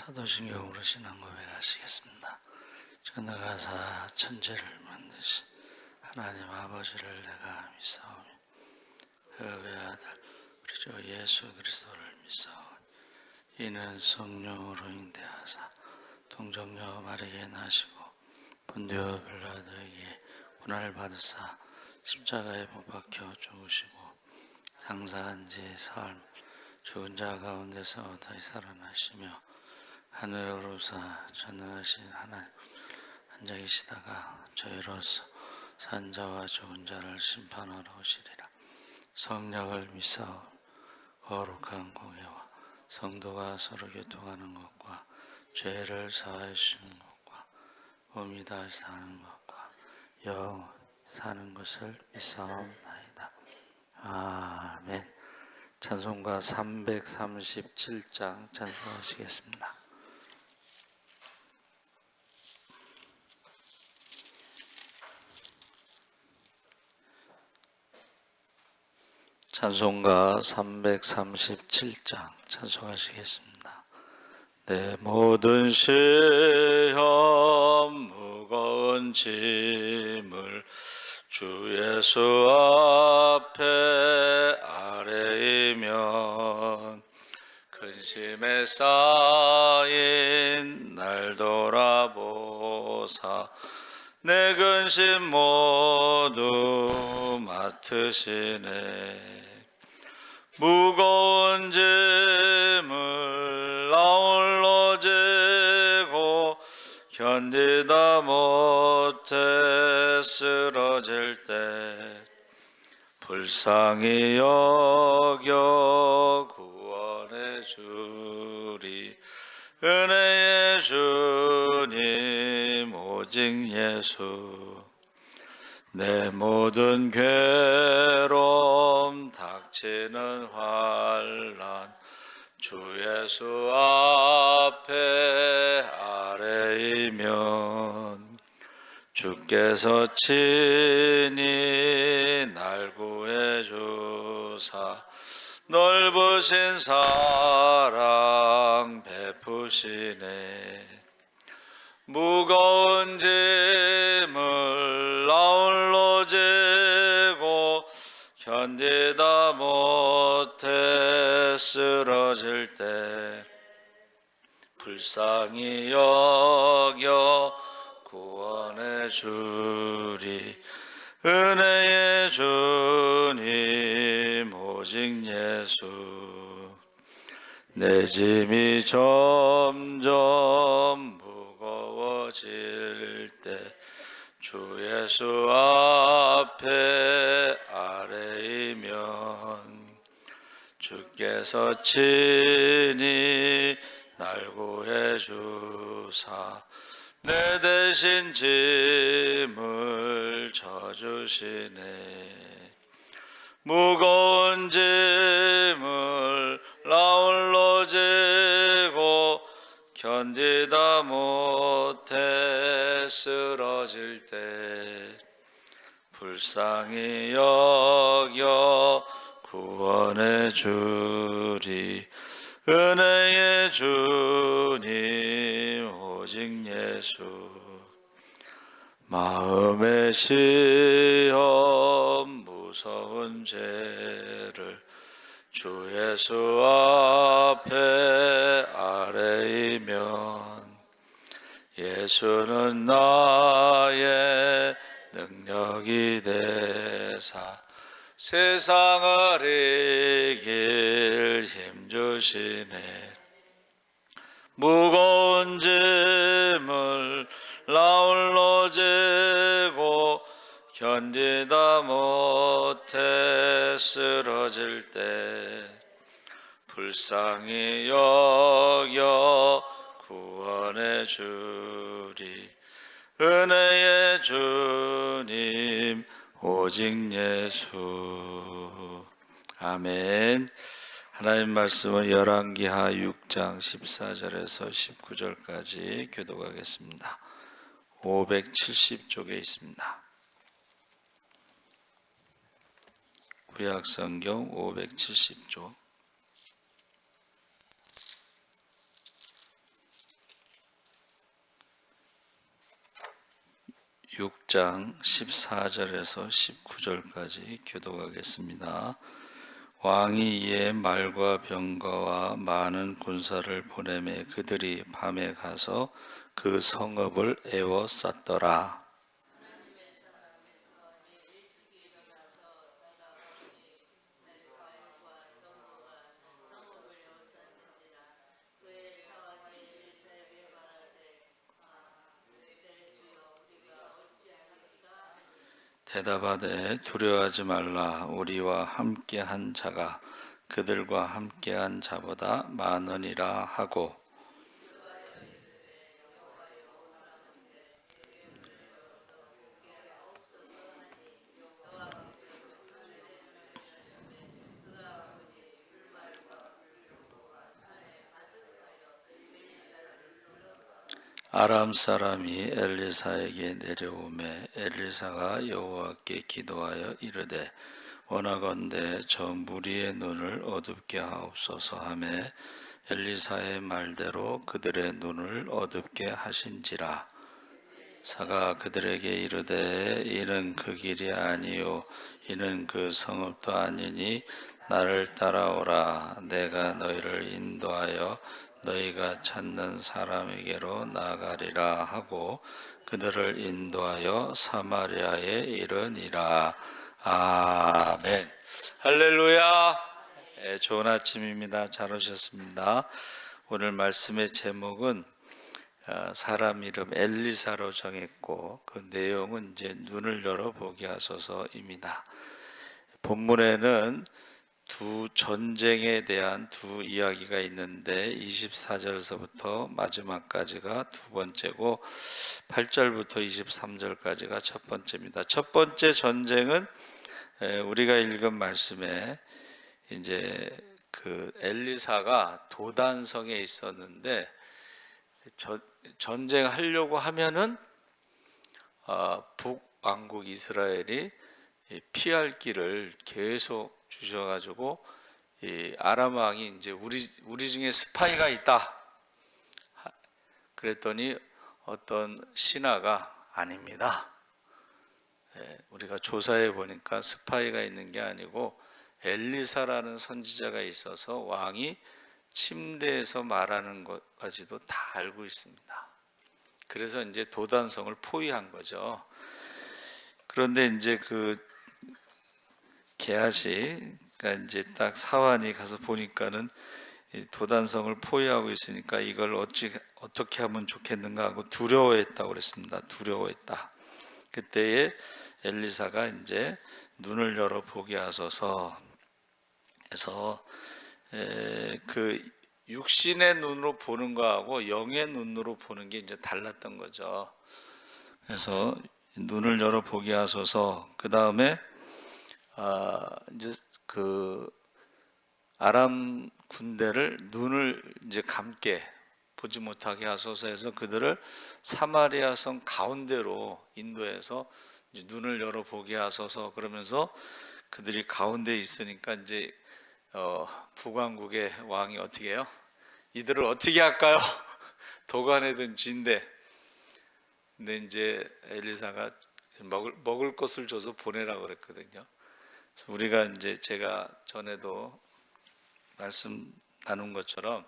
사도신경으로 신앙 고백하시겠습니다. 전능하사 천지를 만드신 하나님 아버지를 내가 믿사오며 그 외아들 우리 주 예수 그리스도를 믿사오니 이는 성령으로 인대하사 동정녀 마리아에 나시고 본디오 빌라도에게 고난을 받으사 십자가에 못 박혀 죽으시고 장사한 지 사흘 죽은 자 가운데서 다시 살아나시며 하늘으로 오사 전능하신 하나님 앉아 계시다가 저희로서 산자와 죽은 자를 심판하러 오시리라. 성령을 믿사오며 거룩한 공예와 성도가 서로 교통하는 것과 죄를 사하여 주시는 것과 몸이 다시 사는 것과 영원히 사는 것을 믿사옵나이다. 아멘. 찬송가 337장 찬송하시겠습니다. 찬송가 337장 찬송하시겠습니다. 내 모든 시험 무거운 짐을 주 예수 앞에 아뢰이면 근심에 쌓인 날 돌아보사 내 근심 모두 맡으시네. 무거운 짐을 나 홀로 지고 견디다 못해 쓰러질 때 불쌍히 여겨 구원해 주리. 은혜의 주님 오직 예수. 내 모든 괴로움 닥치는 환난 주 예수 앞에 아뢰이면 주께서 친히 날 구해 주사 넓으신 사랑 베푸시네. 무거운 짐을 나 홀로 지고 견디다 못해 쓰러질 때 불쌍히 여겨 구원해 주리. 은혜의 주님 오직 예수. 내 짐이 점점 무거워질 때 주 예수 앞에 아뢰이면 주께서 친히 날 구해 주사 내 대신 짐을 져주시네. 무거운 짐을 나 홀로 지고 견디다 못해 쓰러질 때 불쌍히 여겨 구원해 주리. 은혜의 주님 오직 예수. 마음의 시험 무서운 죄를 주 예수 앞에 아뢰이면 예수는 나의 능력이 되사 세상을 이길 힘주시네. 무거운 짐을 나 홀로 지고 견디다 못해 쓰러질 때 불쌍히 여겨 구원해 주리. 은혜의 주님 오직 예수. 아멘. 하나님 말씀은 열왕기하 6장 14절에서 19절까지 교독하겠습니다. 570쪽에 있습니다. 구약성경 570쪽. 6장 14절에서 19절까지 교독하겠습니다. 왕이 이에 말과 병거와 많은 군사를 보내매 그들이 밤에 가서 그 성읍을 에워쌌더라. 대답하되 두려워하지 말라. 우리와 함께한 자가 그들과 함께한 자보다 많으니라 하고, 아람 사람이 엘리사에게 내려오매 엘리사가 여호와께 기도하여 이르되 원하건대 저 무리의 눈을 어둡게 하옵소서 하매 엘리사의 말대로 그들의 눈을 어둡게 하신지라. 사가 그들에게 이르되 이는 그 길이 아니요 이는 그 성읍도 아니니 나를 따라오라. 내가 너희를 인도하여 너희가 찾는 사람에게로 나가리라 하고 그들을 인도하여 사마리아에 이르니라. 아멘. 할렐루야. 좋은 아침입니다. 잘 오셨습니다. 오늘 말씀의 제목은 사람 이름 엘리사로 정했고 그 내용은 이제 눈을 열어 보게 하소서입니다. 본문에는 두 전쟁에 대한 두 이야기가 있는데 24절에서부터 마지막까지가 두 번째고 8절부터 23절까지가 첫 번째입니다. 첫 번째 전쟁은 우리가 읽은 말씀에 이제 그 엘리사가 도단성에 있었는데 전쟁하려고 하면은 북왕국 이스라엘이 피할 길을 계속 주셔가지고 이 아람 왕이 이제 우리 중에 스파이가 있다 그랬더니 어떤 신하가 아닙니다. 우리가 조사해 보니까 스파이가 있는 게 아니고 엘리사라는 선지자가 있어서 왕이 침대에서 말하는 것까지도 다 알고 있습니다. 그래서 이제 도단성을 포위한 거죠. 그런데 이제 그 게하시, 그러니까 이제 딱 사환이 가서 보니까는 도단성을 포위하고 있으니까 이걸 어떻게 하면 좋겠는가 하고 두려워했다고 그랬습니다. 두려워했다. 그때에 엘리사가 이제 눈을 열어 보게 하소서 해서 그 육신의 눈으로 보는 거하고 영의 눈으로 보는 게 이제 달랐던 거죠. 그래서 눈을 열어 보게 하소서. 그 다음에 이제 그 아람 군대를 눈을 이제 감게 보지 못하게 하소서 해서 그들을 사마리아 성 가운데로 인도해서 이제 눈을 열어 보게 하소서 그러면서 그들이 가운데 있으니까 이제 북왕국의 왕이 어떻게 해요? 이들을 어떻게 할까요? 도간에 든 쥐인데, 근데 이제 엘리사가 먹을 것을 줘서 보내라고 그랬거든요. 그래서 우리가 이제 제가 전에도 말씀 나눈 것처럼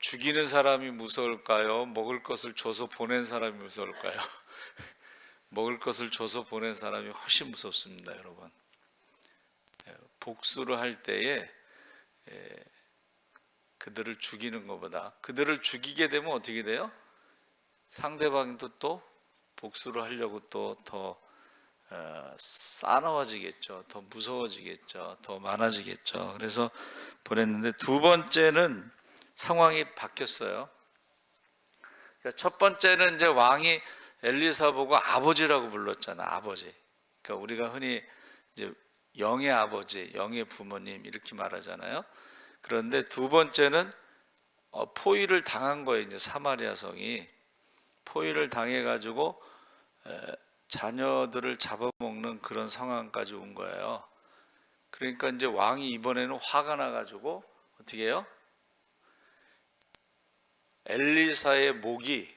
죽이는 사람이 무서울까요? 먹을 것을 줘서 보낸 사람이 무서울까요? 먹을 것을 줘서 보낸 사람이 훨씬 무섭습니다, 여러분. 복수를 할 때에 그들을 죽이는 것보다 그들을 죽이게 되면 어떻게 돼요? 상대방도 또 복수를 하려고 또 더 싸나워지겠죠. 더 무서워지겠죠. 더 많아지겠죠. 그래서 보냈는데 두 번째는 상황이 바뀌었어요. 그러니까 첫 번째는 이제 왕이 엘리사 보고 아버지라고 불렀잖아. 아버지. 그러니까 우리가 흔히 이제 영의 아버지, 영의 부모님 이렇게 말하잖아요. 그런데 두 번째는 포위를 당한 거예요. 이제 사마리아 성이 포위를 당해가지고 자녀들을 잡아먹는 그런 상황까지 온 거예요. 그러니까 이제 왕이 이번에는 화가 나가지고 어떻게 해요? 엘리사의 목이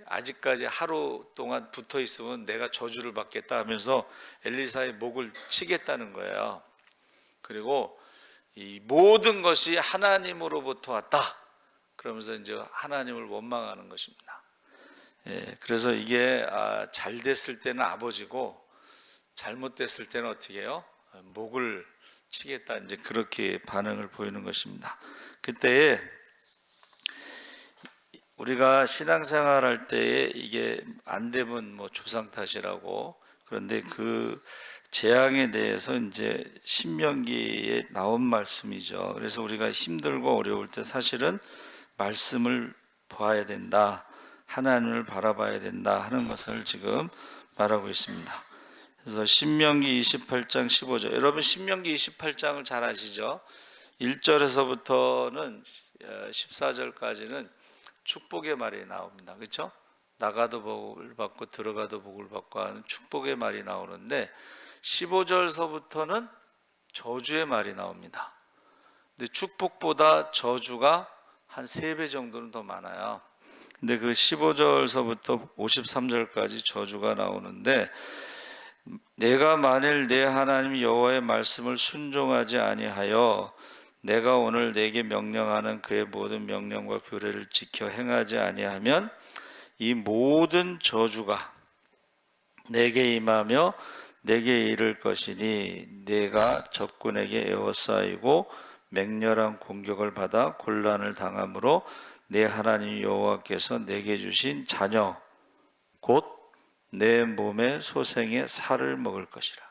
아직까지 하루 동안 붙어 있으면 내가 저주를 받겠다 하면서 엘리사의 목을 치겠다는 거예요. 그리고 이 모든 것이 하나님으로부터 왔다 그러면서 이제 하나님을 원망하는 것입니다. 그래서 이게 잘 됐을 때는 아버지고 잘못됐을 때는 어떻게 해요? 목을 치겠다, 이제 그렇게 반응을 보이는 것입니다. 그때에 우리가 신앙생활 할 때에 이게 안 되면 뭐 조상 탓이라고, 그런데 그 재앙에 대해서 이제 신명기에 나온 말씀이죠. 그래서 우리가 힘들고 어려울 때 사실은 말씀을 봐야 된다, 하나님을 바라봐야 된다 하는 것을 지금 말하고 있습니다. 그래서 신명기 28장 15절, 여러분 신명기 28장을 잘 아시죠? 1절에서부터는 14절까지는 축복의 말이 나옵니다. 그렇죠? 나가도 복을 받고 들어가도 복을 받고 하는 축복의 말이 나오는데 15절서부터는 저주의 말이 나옵니다. 근데 축복보다 저주가 한 3배 정도는 더 많아요. 근데 그 15절서부터 53절까지 저주가 나오는데, 내가 만일 내 하나님 여호와의 말씀을 순종하지 아니하여 내가 오늘 내게 명령하는 그의 모든 명령과 규례를 지켜 행하지 아니하면 이 모든 저주가 내게 임하며 내게 이를 것이니 내가 적군에게 에워싸이고 맹렬한 공격을 받아 곤란을 당함으로 내 하나님 여호와께서 내게 주신 자녀 곧 내 몸의 소생의 살을 먹을 것이라.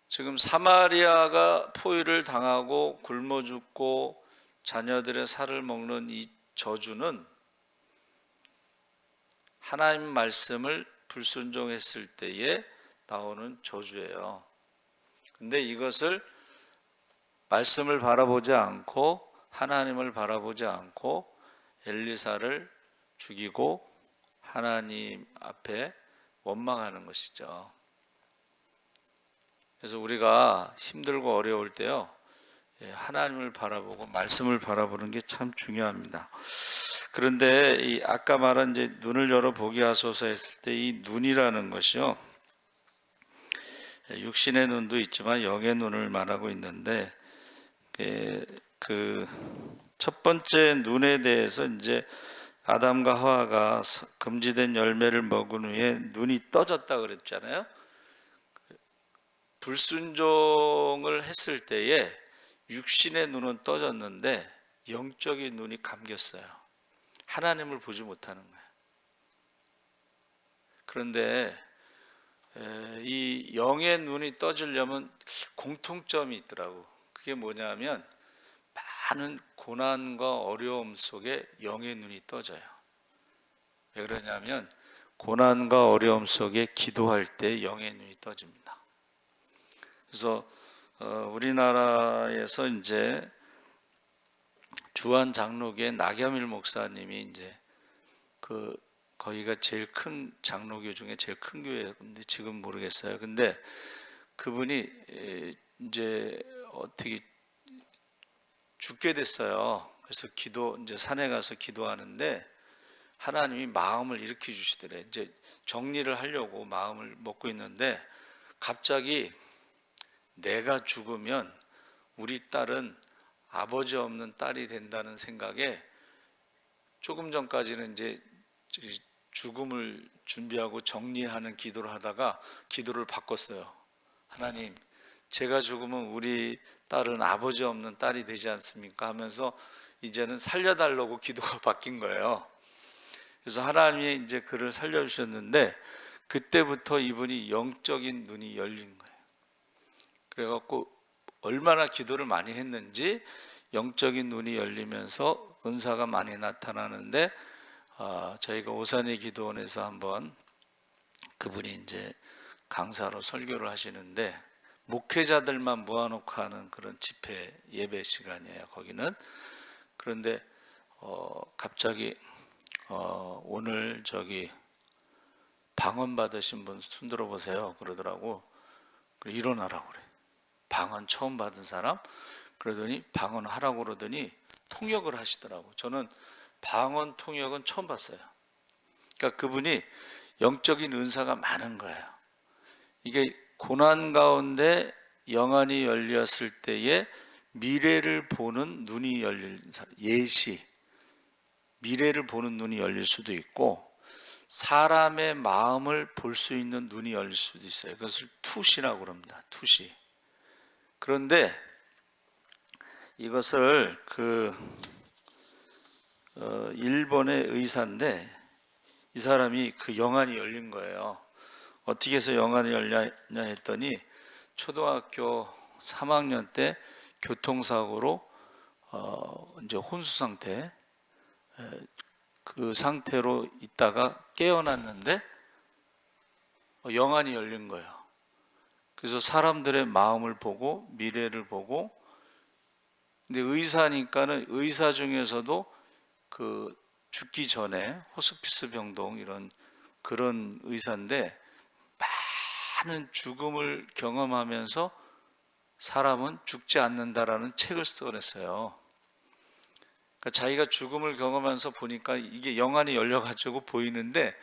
지금 사마리아가 포위를 당하고 굶어 죽고 자녀들의 살을 먹는 이 저주는 하나님 말씀을 불순종했을 때에 나오는 저주예요. 근데 이것을 말씀을 바라보지 않고 하나님을 바라보지 않고 엘리사를 죽이고 하나님 앞에 원망하는 것이죠. 그래서 우리가 힘들고 어려울 때요, 하나님을 바라보고 말씀을 바라보는 게 참 중요합니다. 그런데 아까 말한 이제 눈을 열어 보게 하소서 했을 때 이 눈이라는 것이요, 육신의 눈도 있지만 영의 눈을 말하고 있는데, 그 첫 번째 눈에 대해서 이제 아담과 하와가 금지된 열매를 먹은 후에 눈이 떠졌다 그랬잖아요. 불순종을 했을 때에 육신의 눈은 떠졌는데 영적인 눈이 감겼어요. 하나님을 보지 못하는 거예요. 그런데 이 영의 눈이 떠지려면 공통점이 있더라고. 그게 뭐냐면 많은 고난과 어려움 속에 영의 눈이 떠져요. 왜 그러냐면 고난과 어려움 속에 기도할 때 영의 눈이 떠집니다. 그래서 우리나라에서 이제 주한 장로교의 나겸일 목사님이 이제 거기가 제일 큰 장로교 중에 제일 큰 교회인데 지금 모르겠어요. 근데 그분이 이제 어떻게 죽게 됐어요. 그래서 이제 산에 가서 기도하는데 하나님이 마음을 일으켜 주시더래. 이제 정리를 하려고 마음을 먹고 있는데 갑자기 내가 죽으면 우리 딸은 아버지 없는 딸이 된다는 생각에 조금 전까지는 이제 죽음을 준비하고 정리하는 기도를 하다가 기도를 바꿨어요. 하나님, 제가 죽으면 우리 딸은 아버지 없는 딸이 되지 않습니까? 하면서 이제는 살려달라고 기도가 바뀐 거예요. 그래서 하나님이 이제 그를 살려주셨는데 그때부터 이분이 영적인 눈이 열린 거예요. 그래갖고 얼마나 기도를 많이 했는지 영적인 눈이 열리면서 은사가 많이 나타나는데, 저희가 오산의 기도원에서 한번 그분이 이제 강사로 설교를 하시는데 목회자들만 모아놓고 하는 그런 집회 예배 시간이에요, 거기는. 그런데 갑자기 오늘 방언 받으신 분 손 들어보세요 그러더라고. 일어나라고 그래. 방언 처음 받은 사람? 그러더니 방언 하라고 그러더니 통역을 하시더라고. 저는 방언 통역은 처음 봤어요. 그러니까 그분이 영적인 은사가 많은 거예요. 이게 고난 가운데 영안이 열렸을 때에 미래를 보는 눈이 열린 사람, 예시, 미래를 보는 눈이 열릴 수도 있고 사람의 마음을 볼 수 있는 눈이 열릴 수도 있어요. 그것을 투시라고 합니다. 투시. 그런데 이것을 일본의 의사인데 이 사람이 그 영안이 열린 거예요. 어떻게 해서 영안이 열렸냐 했더니 초등학교 3학년 때 교통사고로 이제 혼수 상태, 그 상태로 있다가 깨어났는데 영안이 열린 거예요. 그래서 사람들의 마음을 보고 미래를 보고, 근데 의사니까는 의사 중에서도 그 죽기 전에 호스피스 병동 이런 그런 의사인데 많은 죽음을 경험하면서 사람은 죽지 않는다라는 책을 써냈어요. 그러니까 자기가 죽음을 경험하면서 보니까 이게 영안이 열려가지고 보이는데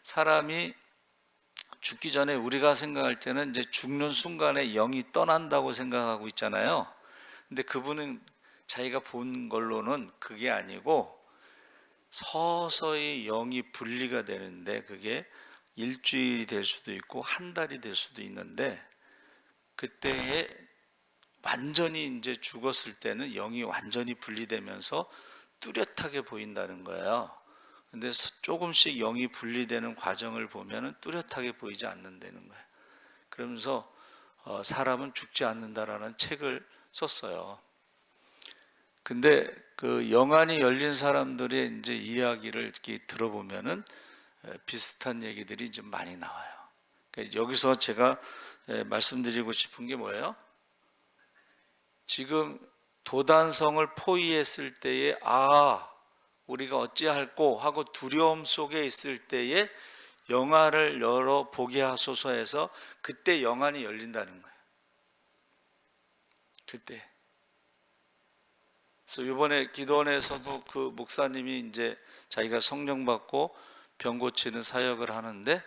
사람이 죽기 전에 우리가 생각할 때는 이제 죽는 순간에 영이 떠난다고 생각하고 있잖아요. 근데 그분은 자기가 본 걸로는 그게 아니고 서서히 영이 분리가 되는데 그게 일주일이 될 수도 있고 한 달이 될 수도 있는데 그때에 완전히 이제 죽었을 때는 영이 완전히 분리되면서 뚜렷하게 보인다는 거예요. 근데 조금씩 영이 분리되는 과정을 보면은 뚜렷하게 보이지 않는다는 거예요. 그러면서 사람은 죽지 않는다라는 책을 썼어요. 근데 그 영안이 열린 사람들의 이제 이야기를 이렇게 들어보면은 비슷한 얘기들이 좀 많이 나와요. 그러니까 여기서 제가 말씀드리고 싶은 게 뭐예요? 지금 도단성을 포위했을 때에 우리가 어찌할꼬 하고 두려움 속에 있을 때에 영안을 열어 보게 하소서 해서 그때 영안이 열린다는 거예요. 그때. 그래서 이번에 기도원에서도 그 목사님이 이제 자기가 성령 받고 병 고치는 사역을 하는데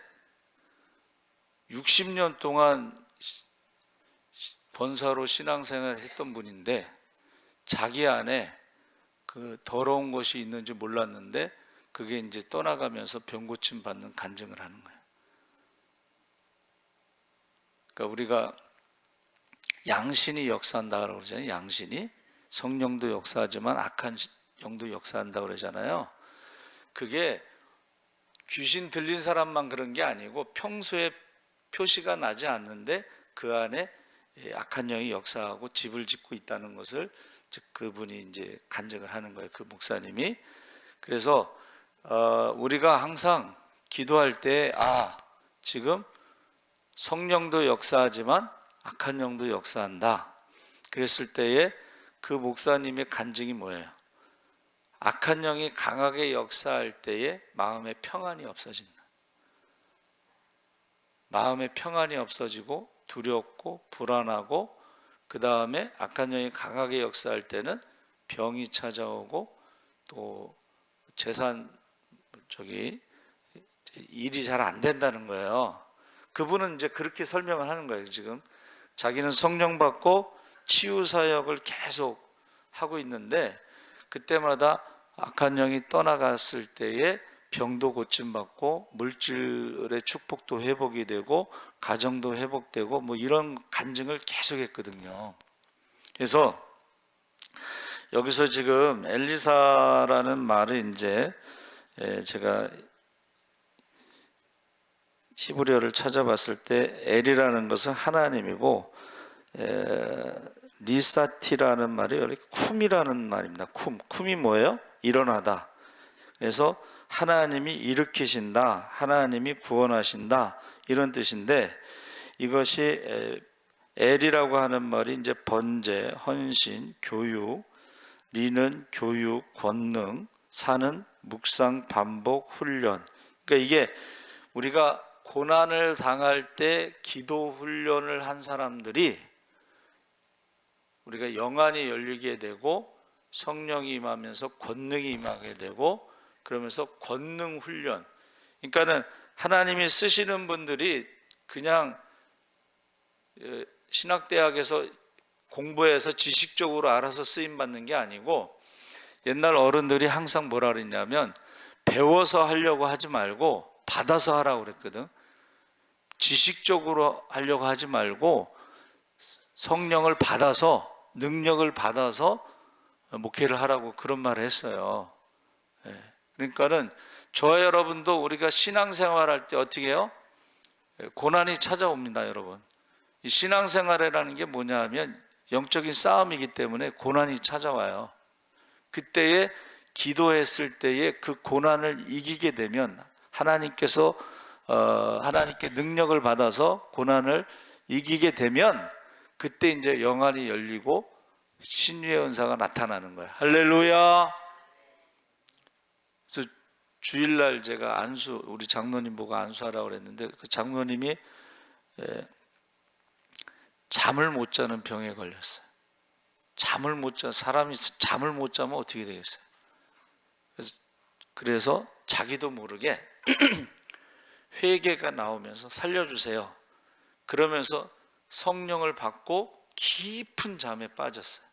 60년 동안 번사로 신앙생활을 했던 분인데 자기 안에 그 더러운 것이 있는지 몰랐는데 그게 이제 떠나가면서 병 고침 받는 간증을 하는 거예요. 그러니까 우리가 양신이 역사한다고 그러잖아요. 양신이 성령도 역사하지만 악한 영도 역사한다고 그러잖아요. 그게 귀신 들린 사람만 그런 게 아니고 평소에 표시가 나지 않는데 그 안에 악한 영이 역사하고 집을 짓고 있다는 것을 즉 그분이 이제 간증을 하는 거예요. 그 목사님이. 그래서 우리가 항상 기도할 때 지금 성령도 역사하지만 악한 영도 역사한다. 그랬을 때에 그 목사님의 간증이 뭐예요? 악한 영이 강하게 역사할 때에 마음의 평안이 없어진다. 마음의 평안이 없어지고 두렵고 불안하고 그 다음에 악한 영이 강하게 역사할 때는 병이 찾아오고 또 일이 잘 안 된다는 거예요. 그분은 이제 그렇게 설명을 하는 거예요. 지금 자기는 성령 받고 치유 사역을 계속 하고 있는데 그때마다 악한 영이 떠나갔을 때에 병도 고침받고 물질의 축복도 회복이 되고 가정도 회복되고 뭐 이런 간증을 계속했거든요. 그래서 여기서 지금 엘리사라는 말을 이제 제가 히브리어를 찾아봤을 때 엘이라는 것은 하나님이고 리사티라는 말이 쿰이라는 말입니다. 쿰이 뭐예요? 일어나다. 그래서 하나님이 일으키신다, 하나님이 구원하신다 이런 뜻인데 이것이 엘이라고 하는 말이 이제 번제, 헌신, 교육, 리는 교육, 권능, 사는 묵상, 반복, 훈련. 그러니까 이게 우리가 고난을 당할 때 기도 훈련을 한 사람들이 우리가 영안이 열리게 되고 성령이 임하면서 권능이 임하게 되고, 그러면서 권능 훈련. 그러니까는 하나님이 쓰시는 분들이 그냥 신학대학에서 공부해서 지식적으로 알아서 쓰임 받는 게 아니고, 옛날 어른들이 항상 뭐라 그랬냐면 배워서 하려고 하지 말고 받아서 하라고 그랬거든. 지식적으로 하려고 하지 말고 성령을 받아서, 능력을 받아서 목회를 하라고 그런 말을 했어요. 그러니까는 저와 여러분도 우리가 신앙생활 할 때 어떻게 해요? 고난이 찾아옵니다, 여러분. 이 신앙생활이라는 게 뭐냐 하면 영적인 싸움이기 때문에 고난이 찾아와요. 그때에 기도했을 때에 그 고난을 이기게 되면 하나님께 능력을 받아서 고난을 이기게 되면 그때 이제 영안이 열리고 신유의 은사가 나타나는 거예요. 할렐루야. 그래서 주일날 제가 우리 장로님 보고 안수하라고 그랬는데, 그 장로님이 잠을 못 자는 병에 걸렸어요. 사람이 잠을 못 자면 어떻게 되겠어요? 그래서 자기도 모르게 회개가 나오면서 살려주세요. 그러면서 성령을 받고 깊은 잠에 빠졌어요.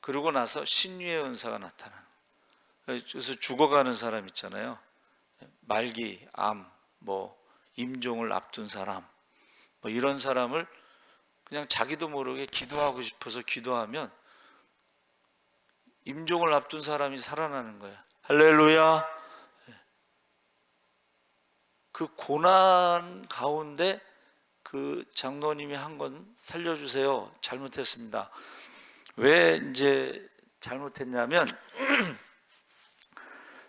그러고 나서 신유의 은사가 나타나는 거예요. 그래서 죽어가는 사람 있잖아요. 말기, 암, 임종을 앞둔 사람, 이런 사람을 그냥 자기도 모르게 기도하고 싶어서 기도하면 임종을 앞둔 사람이 살아나는 거예요. 할렐루야. 그 고난 가운데 그 장로님이 한 건 살려주세요. 잘못했습니다. 왜 이제 잘못했냐면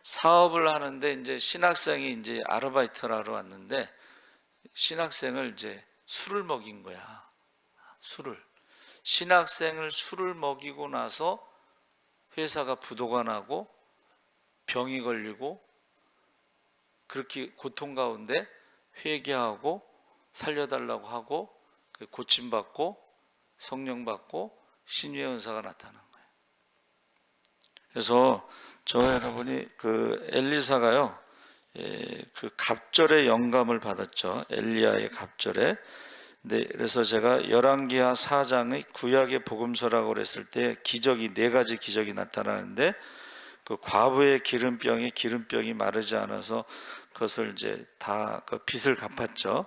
사업을 하는데 이제 신학생이 이제 아르바이트를 하러 왔는데 신학생을 이제 술을 먹인 거야. 신학생을 술을 먹이고 나서 회사가 부도가 나고 병이 걸리고 그렇게 고통 가운데 회개하고 살려달라고 하고 고침받고 성령 받고 신유의 은사가 나타난 거예요. 그래서 저와 여러분이 그 엘리사가요, 그 갑절의 영감을 받았죠. 엘리야의 갑절에. 네, 그래서 제가 열왕기하 4장의 구약의 복음서라고 그랬을 때 기적이 4가지 기적이 나타나는데, 그 과부의 기름병이 마르지 않아서 그것을 이제 다 그 빚을 갚았죠.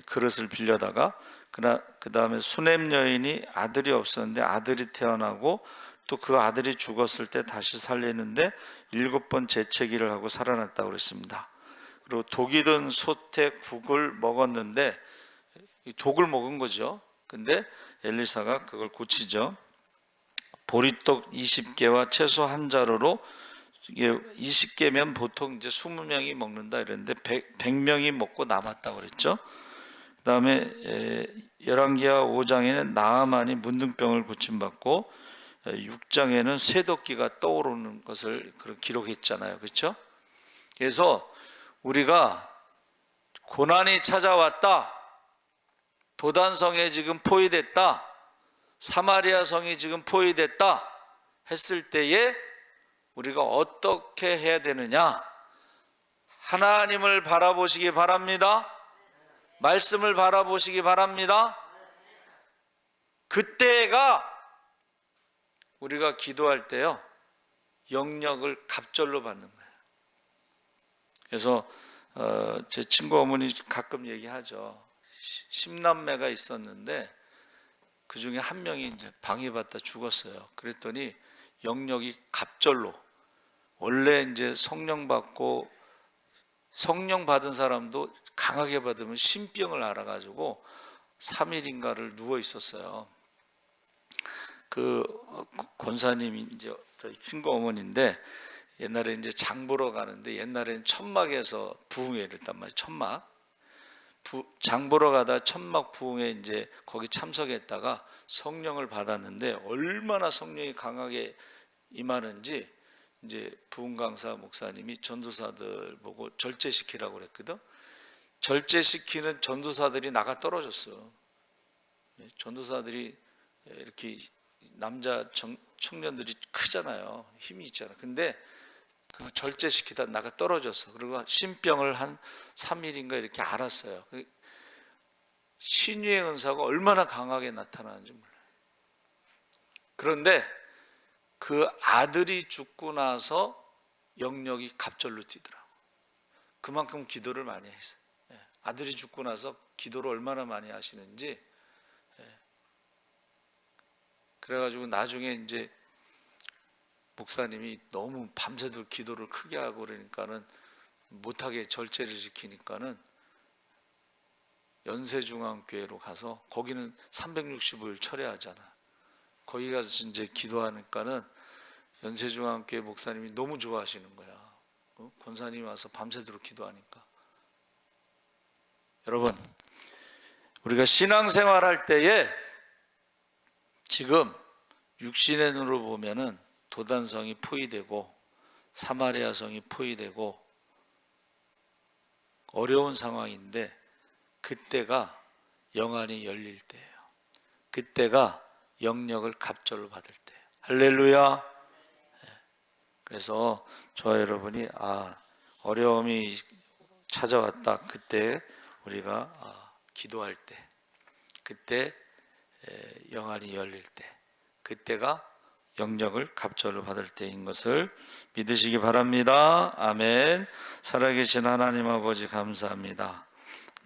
그릇을 빌려다가. 그 다음에 수넴 여인이 아들이 없었는데 아들이 태어나고 또 그 아들이 죽었을 때 다시 살리는데 7번 재채기를 하고 살아났다고 그랬습니다. 그리고 독이 든 솥에 국을 먹었는데, 독을 먹은 거죠. 근데 엘리사가 그걸 고치죠. 보리떡 20개와 채소 한 자루로, 이게 20개면 보통 이제 20명이 먹는다 이랬는데 100명이 먹고 남았다고 그랬죠. 그 다음에 열왕기하 5장에는 나아만이 문둥병을 고침받고 6장에는 쇠도끼가 떠오르는 것을 기록했잖아요. 그렇죠? 그래서 우리가 고난이 찾아왔다, 도단성에 지금 포위됐다, 사마리아 성이 지금 포위됐다 했을 때에 우리가 어떻게 해야 되느냐? 하나님을 바라보시기 바랍니다. 말씀을 바라보시기 바랍니다. 그때가 우리가 기도할 때요, 영역을 갑절로 받는 거예요. 그래서 제 친구 어머니 가끔 얘기하죠. 10남매가 있었는데 그 중에 한 명이 이제 방해받다 죽었어요. 그랬더니 영역이 갑절로, 원래 이제 성령 받은 사람도 강하게 받으면 신병을 알아가지고 3일인가를 누워 있었어요. 그 권사님이 이제 저희 친구 어머니인데, 옛날에 이제 장 보러 가는데, 옛날에는 천막에서 부흥회를 했단 말이에요. 장 보러 가다 천막 부흥회 이제 거기 참석했다가 성령을 받았는데, 얼마나 성령이 강하게 임하는지 이제 부흥 강사 목사님이 전도사들 보고 절제시키라고 그랬거든. 절제시키는 전도사들이 나가 떨어졌어. 전도사들이 이렇게 남자 청년들이 크잖아요. 힘이 있잖아요. 근데 그 절제시키다 나가 떨어졌어. 그리고 신병을 한 3일인가 이렇게 앓았어요. 신유의 은사가 얼마나 강하게 나타나는지 몰라요. 그런데 그 아들이 죽고 나서 영역이 갑절로 뛰더라고. 그만큼 기도를 많이 했어요. 아들이 죽고 나서 기도를 얼마나 많이 하시는지. 그래가지고 나중에 이제 목사님이 너무 밤새도록 기도를 크게 하고 그러니까는 못하게 절제를 시키니까는 연세중앙교회로 가서, 거기는 365일 철회하잖아. 거기 가서 이제 기도하니까는 연세중앙교회 목사님이 너무 좋아하시는 거야. 권사님이 와서 밤새도록 기도하니까. 여러분, 우리가 신앙생활할 때에 지금 육신의 눈으로 보면은 도단성이 포위되고 사마리아성이 포위되고 어려운 상황인데, 그때가 영안이 열릴 때예요. 그때가 영역을 갑절로 받을 때예요. 할렐루야. 그래서 저와 여러분이 어려움이 찾아왔다, 그때 우리가 기도할 때, 그때 영안이 열릴 때, 그때가 영역을 갑절로 받을 때인 것을 믿으시기 바랍니다. 아멘. 살아계신 하나님 아버지 감사합니다.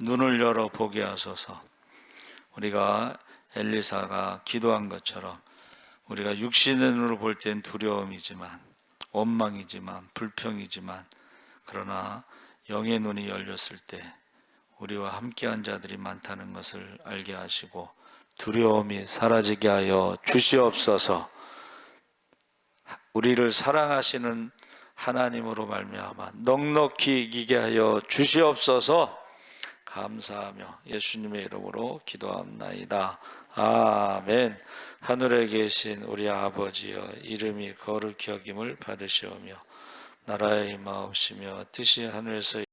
눈을 열어 보게 하소서. 우리가 엘리사가 기도한 것처럼 우리가 육신의 눈으로 볼 땐 두려움이지만, 원망이지만, 불평이지만, 그러나 영의 눈이 열렸을 때 우리와 함께한 자들이 많다는 것을 알게 하시고 두려움이 사라지게 하여 주시옵소서. 우리를 사랑하시는 하나님으로 말미암아 넉넉히 이기게 하여 주시옵소서. 감사하며 예수님의 이름으로 기도합나이다. 아멘. 하늘에 계신 우리 아버지여, 이름이 거룩히 여김을 받으시오며 나라의 임하옵시며 뜻이 하늘에서